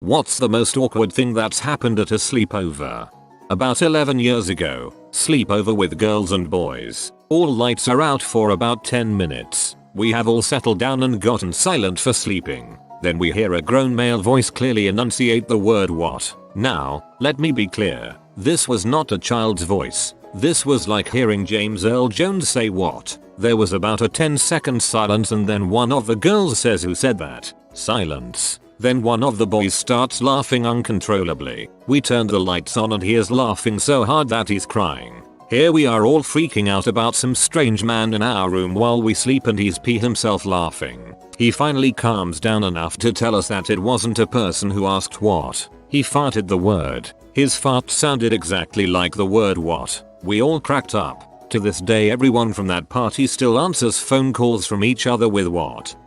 What's the most awkward thing that's happened at a sleepover? About 11 years ago, sleepover with girls and boys. All lights are out for about 10 minutes. We have all settled down and gotten silent for sleeping. Then we hear a grown male voice clearly enunciate the word what. Now, let me be clear. This was not a child's voice. This was like hearing James Earl Jones say what. There was about a 10-second silence and then one of the girls says, "Who said that?" Silence. Then one of the boys starts laughing uncontrollably. We turn the lights on and he is laughing so hard that he's crying. Here we are all freaking out about some strange man in our room while we sleep and he's pee himself laughing. He finally calms down enough to tell us that it wasn't a person who asked what. He farted the word. His fart sounded exactly like the word what. We all cracked up. To this day everyone from that party still answers phone calls from each other with what.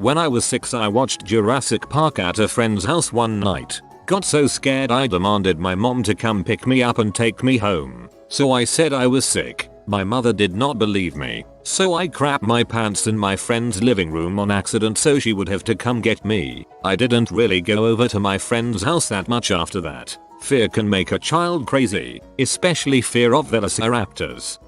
When I was 6 I watched Jurassic Park at a friend's house one night. Got so scared I demanded my mom to come pick me up and take me home. So I said I was sick. My mother did not believe me. So I crapped my pants in my friend's living room on accident so she would have to come get me. I didn't really go over to my friend's house that much after that. Fear can make a child crazy, especially fear of velociraptors.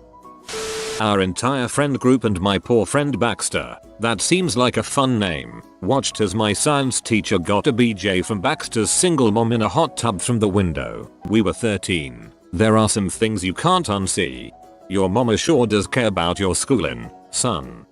Our entire friend group and my poor friend Baxter, that seems like a fun name, watched as my science teacher got a BJ from Baxter's single mom in a hot tub from the window. We were 13. There are some things you can't unsee. Your mama sure does care about your schooling, son.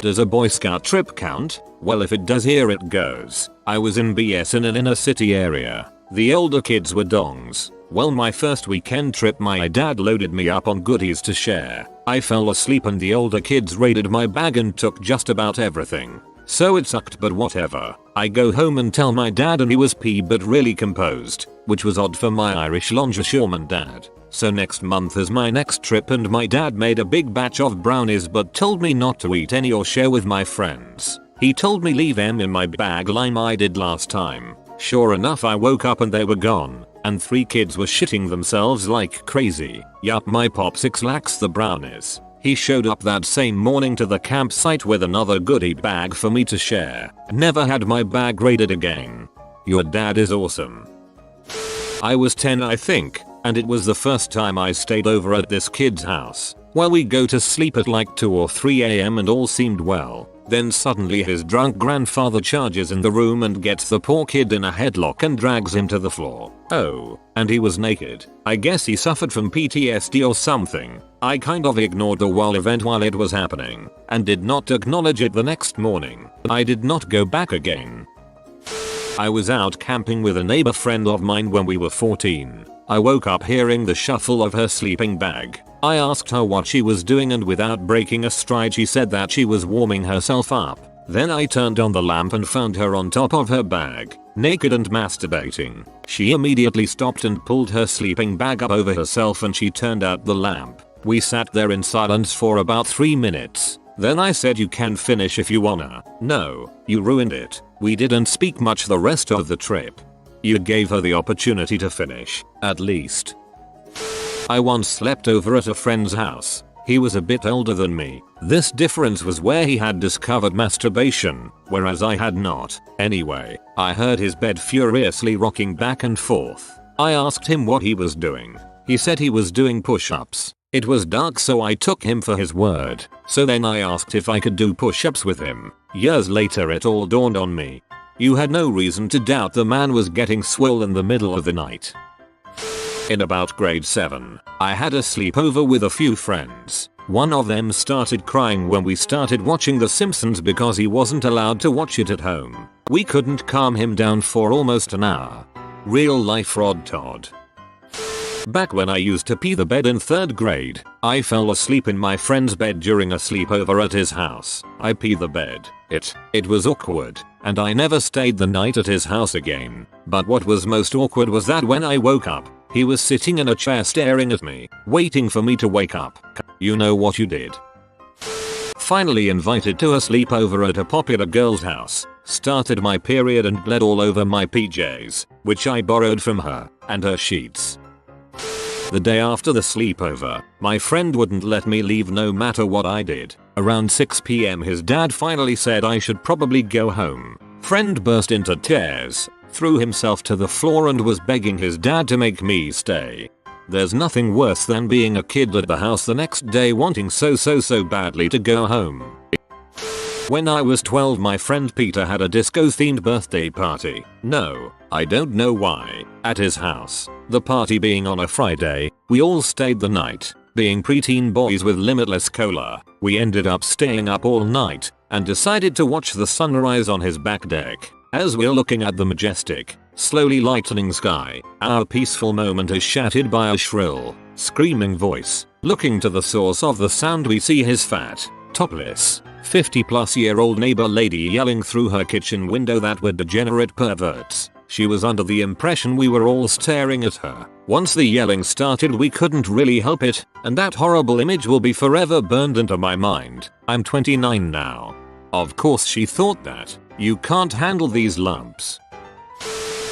Does a Boy Scout trip count? Well, if it does, here it goes. I was in BS in an inner city area. The older kids were dongs. Well, my first weekend trip my dad loaded me up on goodies to share. I fell asleep and the older kids raided my bag and took just about everything. So it sucked, but whatever. I go home and tell my dad and he was peeved but really composed, which was odd for my Irish longshoreman dad. So next month is my next trip and my dad made a big batch of brownies but told me not to eat any or share with my friends. He told me leave them in my bag like I did last time. Sure enough, I woke up and they were gone, and 3 kids were shitting themselves like crazy. Yup, my pop 6 lacks the brownies. He showed up that same morning to the campsite with another goodie bag for me to share. Never had my bag raided again. Your dad is awesome. I was 10 I think, and it was the first time I stayed over at this kid's house. Well, we go to sleep at like 2 or 3 AM and all seemed well. Then suddenly his drunk grandfather charges in the room and gets the poor kid in a headlock and drags him to the floor. Oh, and he was naked. I guess he suffered from PTSD or something. I kind of ignored the whole event while it was happening, and did not acknowledge it the next morning. I did not go back again. I was out camping with a neighbor friend of mine when we were 14. I woke up hearing the shuffle of her sleeping bag. I asked her what she was doing and without breaking a stride she said that she was warming herself up. Then I turned on the lamp and found her on top of her bag, naked and masturbating. She immediately stopped and pulled her sleeping bag up over herself and she turned out the lamp. We sat there in silence for about 3 minutes. Then I said, "You can finish if you wanna." "No, you ruined it." We didn't speak much the rest of the trip. You gave her the opportunity to finish, at least. I once slept over at a friend's house. He was a bit older than me. This difference was where he had discovered masturbation, whereas I had not. Anyway, I heard his bed furiously rocking back and forth. I asked him what he was doing. He said he was doing push-ups. It was dark so I took him for his word. So then I asked if I could do push-ups with him. Years later it all dawned on me. You had no reason to doubt the man was getting swole in the middle of the night. In about grade 7, I had a sleepover with a few friends. One of them started crying when we started watching The Simpsons because he wasn't allowed to watch it at home. We couldn't calm him down for almost an hour. Real life Rod Todd. Back when I used to pee the bed in 3rd grade, I fell asleep in my friend's bed during a sleepover at his house. I peed the bed. It was awkward, and I never stayed the night at his house again. But what was most awkward was that when I woke up, he was sitting in a chair staring at me, waiting for me to wake up. You know what you did. Finally invited to a sleepover at a popular girl's house. Started my period and bled all over my PJs, which I borrowed from her, and her sheets. The day after the sleepover, my friend wouldn't let me leave no matter what I did. Around 6 PM his dad finally said I should probably go home. Friend burst into tears, threw himself to the floor and was begging his dad to make me stay. There's nothing worse than being a kid at the house the next day wanting so badly to go home. When I was 12, my friend Peter had a disco themed birthday party. No, I don't know why, at his house. The party being on a Friday, we all stayed the night. Being preteen boys with limitless cola, we ended up staying up all night and decided to watch the sunrise on his back deck. As we're looking at the majestic, slowly lightening sky, our peaceful moment is shattered by a shrill, screaming voice. Looking to the source of the sound, we see his fat, topless, 50-plus-year-old neighbor lady yelling through her kitchen window that we're degenerate perverts. She was under the impression we were all staring at her. Once the yelling started, we couldn't really help it, and that horrible image will be forever burned into my mind. I'm 29 now. Of course she thought that. You can't handle these lumps.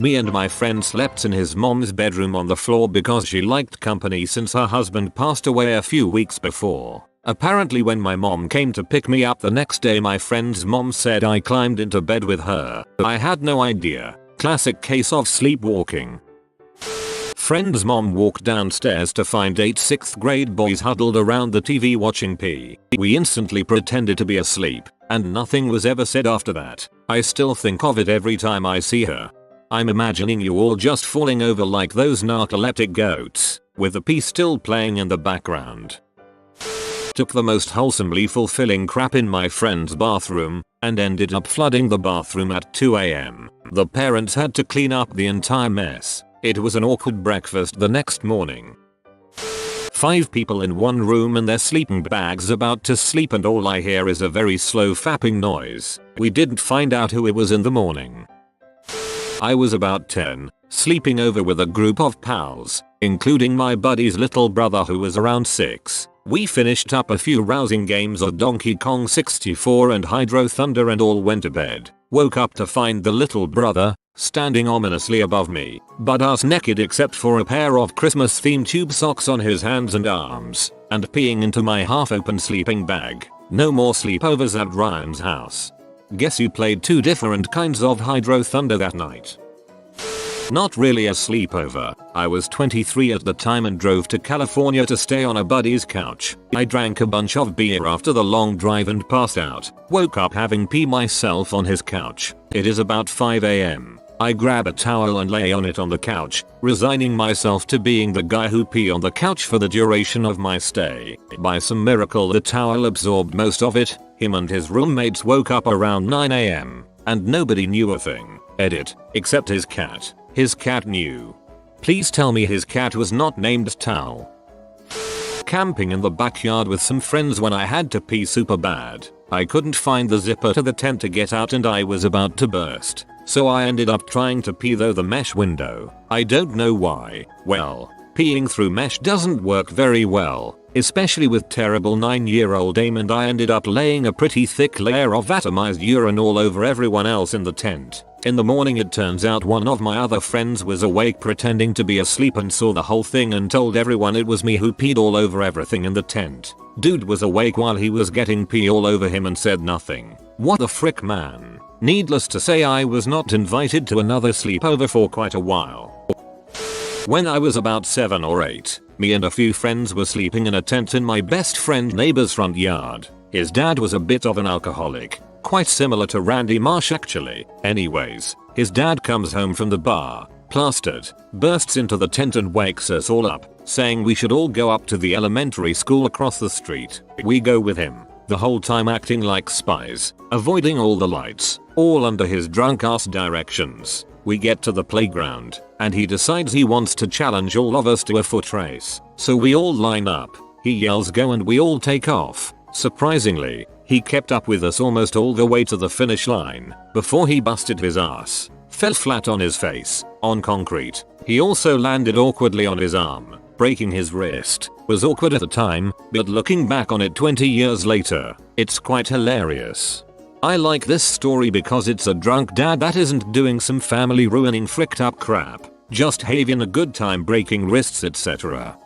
Me and my friend slept in his mom's bedroom on the floor because she liked company since her husband passed away a few weeks before. Apparently when my mom came to pick me up the next day, my friend's mom said I climbed into bed with her. I had no idea. Classic case of sleepwalking. Friend's mom walked downstairs to find 8 6th grade boys huddled around the TV watching P. We instantly pretended to be asleep, and nothing was ever said after that. I still think of it every time I see her. I'm imagining you all just falling over like those narcoleptic goats, with the P still playing in the background. Took the most wholesomely fulfilling crap in my friend's bathroom, and ended up flooding the bathroom at 2 AM. The parents had to clean up the entire mess. It was an awkward breakfast the next morning. 5 people in one room in their sleeping bags about to sleep, and all I hear is a very slow fapping noise. We didn't find out who it was in the morning. I was about 10, sleeping over with a group of pals, including my buddy's little brother who was around 6. We finished up a few rousing games of Donkey Kong 64 and Hydro Thunder and all went to bed. Woke up to find the little brother standing ominously above me, butt-ass naked except for a pair of Christmas-themed tube socks on his hands and arms, and peeing into my half-open sleeping bag. No more sleepovers at Ryan's house. Guess you played 2 different kinds of Hydro Thunder that night. Not really a sleepover. I was 23 at the time and drove to California to stay on a buddy's couch. I drank a bunch of beer after the long drive and passed out. Woke up having pee myself on his couch. It is about 5 AM. I grab a towel and lay on it on the couch, resigning myself to being the guy who pee on the couch for the duration of my stay. By some miracle the towel absorbed most of it. Him and his roommates woke up around 9 AM, and nobody knew a thing. Edit. Except his cat. His cat knew. Please tell me his cat was not named Towel. Camping in the backyard with some friends when I had to pee super bad. I couldn't find the zipper to the tent to get out and I was about to burst. So I ended up trying to pee through the mesh window. I don't know why. Well, peeing through mesh doesn't work very well, especially with terrible 9-year-old aim, and I ended up laying a pretty thick layer of atomized urine all over everyone else in the tent. In the morning it turns out one of my other friends was awake pretending to be asleep and saw the whole thing and told everyone it was me who peed all over everything in the tent. Dude was awake while he was getting pee all over him and said nothing. What the frick, man. Needless to say, I was not invited to another sleepover for quite a while. When I was about 7 or 8, me and a few friends were sleeping in a tent in my best friend neighbor's front yard. His dad was a bit of an alcoholic. Quite similar to Randy Marsh actually. Anyways, his dad comes home from the bar, plastered, bursts into the tent and wakes us all up, saying we should all go up to the elementary school across the street. We go with him, the whole time acting like spies, avoiding all the lights, all under his drunk ass directions. We get to the playground, and he decides he wants to challenge all of us to a foot race. So we all line up, he yells go and we all take off. Surprisingly, he kept up with us almost all the way to the finish line before he busted his ass, fell flat on his face, on concrete. He also landed awkwardly on his arm, breaking his wrist. Was awkward at the time, but looking back on it 20 years later, it's quite hilarious. I like this story because it's a drunk dad that isn't doing some family ruining fricked up crap, just having a good time breaking wrists etc.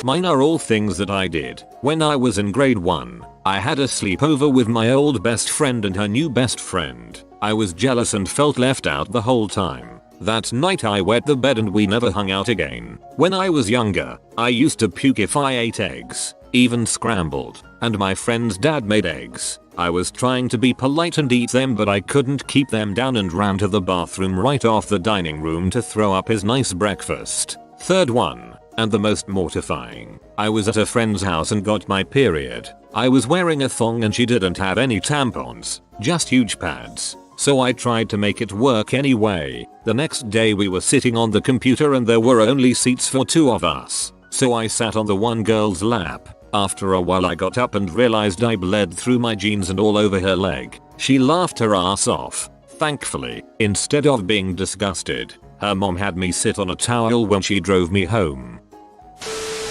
Mine are all things that I did. When I was in grade 1, I had a sleepover with my old best friend and her new best friend. I was jealous and felt left out the whole time. That night I wet the bed and we never hung out again. When I was younger, I used to puke if I ate eggs, even scrambled, and my friend's dad made eggs. I was trying to be polite and eat them, but I couldn't keep them down and ran to the bathroom right off the dining room to throw up his nice breakfast. Third one, and the most mortifying. I was at a friend's house and got my period. I was wearing a thong and she didn't have any tampons, just huge pads. So I tried to make it work anyway. The next day we were sitting on the computer and there were only seats for 2 of us. So I sat on the one girl's lap. After a while I got up and realized I bled through my jeans and all over her leg. She laughed her ass off. Thankfully, instead of being disgusted, her mom had me sit on a towel when she drove me home.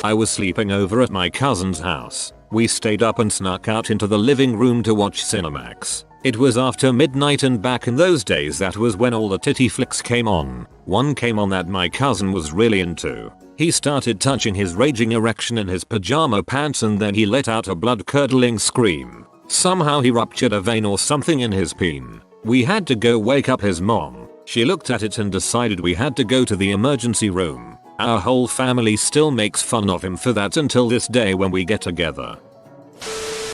I was sleeping over at my cousin's house. We stayed up and snuck out into the living room to watch Cinemax. It was after midnight and back in those days that was when all the titty flicks came on. One came on that my cousin was really into. He started touching his raging erection in his pajama pants and then he let out a blood-curdling scream. Somehow he ruptured a vein or something in his peen. We had to go wake up his mom. She looked at it and decided we had to go to the emergency room. Our whole family still makes fun of him for that until this day when we get together.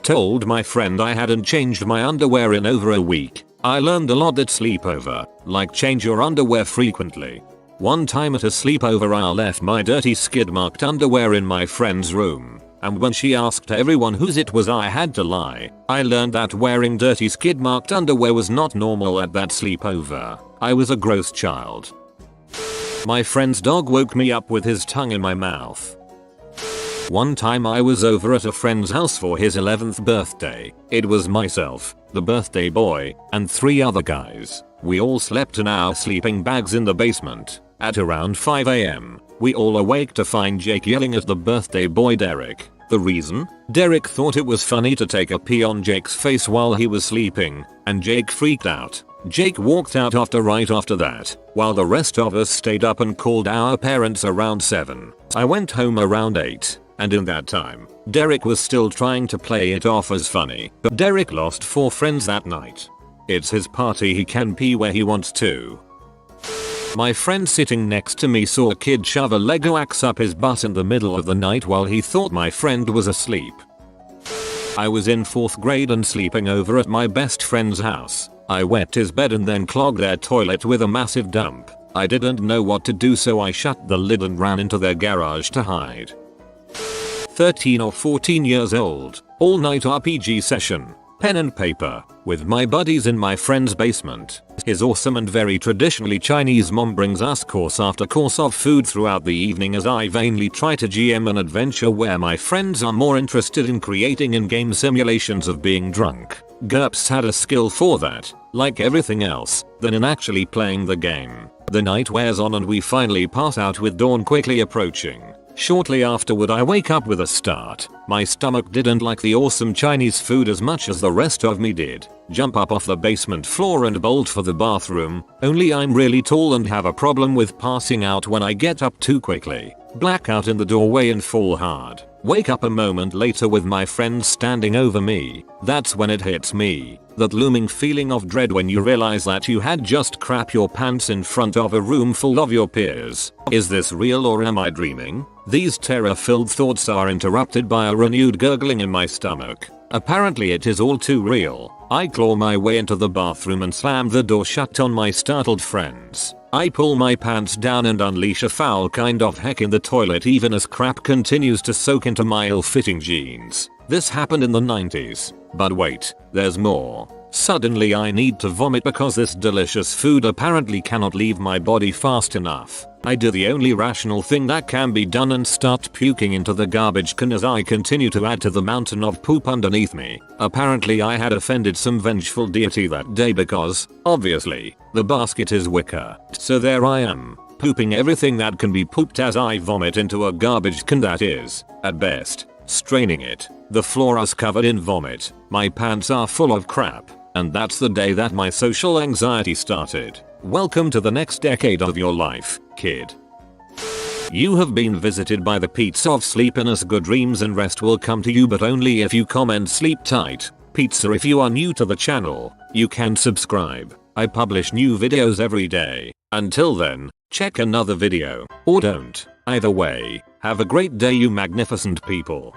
Told my friend I hadn't changed my underwear in over a week. I learned a lot at sleepover, like change your underwear frequently. One time at a sleepover I left my dirty skid-marked underwear in my friend's room, and when she asked everyone whose it was I had to lie. I learned that wearing dirty skid-marked underwear was not normal at that sleepover. I was a gross child. My friend's dog woke me up with his tongue in my mouth. One time I was over at a friend's house for his 11th birthday. It was myself, the birthday boy, and 3 other guys. We all slept in our sleeping bags in the basement. At around 5 AM, we all awake to find Jake yelling at the birthday boy Derek. The reason? Derek thought it was funny to take a pee on Jake's face while he was sleeping, and Jake freaked out. Jake walked out right after that, while the rest of us stayed up and called our parents around 7. I went home around 8. And in that time, Derek was still trying to play it off as funny. But Derek lost 4 friends that night. It's his party, he can pee where he wants to. My friend sitting next to me saw a kid shove a Lego axe up his butt in the middle of the night while he thought my friend was asleep. I was in 4th grade and sleeping over at my best friend's house. I wet his bed and then clogged their toilet with a massive dump. I didn't know what to do, so I shut the lid and ran into their garage to hide. 13 or 14 years old, all night RPG session, pen and paper, with my buddies in my friend's basement. His awesome and very traditionally Chinese mom brings us course after course of food throughout the evening as I vainly try to GM an adventure where my friends are more interested in creating in-game simulations of being drunk. GURPS had a skill for that, like everything else, than in actually playing the game. The night wears on and we finally pass out with dawn quickly approaching. Shortly afterward I wake up with a start. My stomach didn't like the awesome Chinese food as much as the rest of me did. Jump up off the basement floor and bolt for the bathroom, only I'm really tall and have a problem with passing out when I get up too quickly. Blackout in the doorway and fall hard. Wake up a moment later with my friend standing over me. That's when it hits me. That looming feeling of dread when you realize that you had just crap your pants in front of a room full of your peers. Is this real or am I dreaming? These terror-filled thoughts are interrupted by a renewed gurgling in my stomach. Apparently it is all too real. I claw my way into the bathroom and slam the door shut on my startled friends. I pull my pants down and unleash a foul kind of heck in the toilet even as crap continues to soak into my ill-fitting jeans. This happened in the 90s. But wait, there's more. Suddenly I need to vomit because this delicious food apparently cannot leave my body fast enough. I do the only rational thing that can be done and start puking into the garbage can as I continue to add to the mountain of poop underneath me. Apparently I had offended some vengeful deity that day because, obviously, the basket is wicker. So there I am, pooping everything that can be pooped as I vomit into a garbage can that is, at best, straining it. The floor is covered in vomit. My pants are full of crap. And that's the day that my social anxiety started. Welcome to the next decade of your life, kid. You have been visited by the pizza of sleepiness. Good dreams and rest will come to you, but only if you comment sleep tight. Pizza. If you are new to the channel, you can subscribe. I publish new videos every day. Until then, check another video, or don't. Either way, have a great day you magnificent people.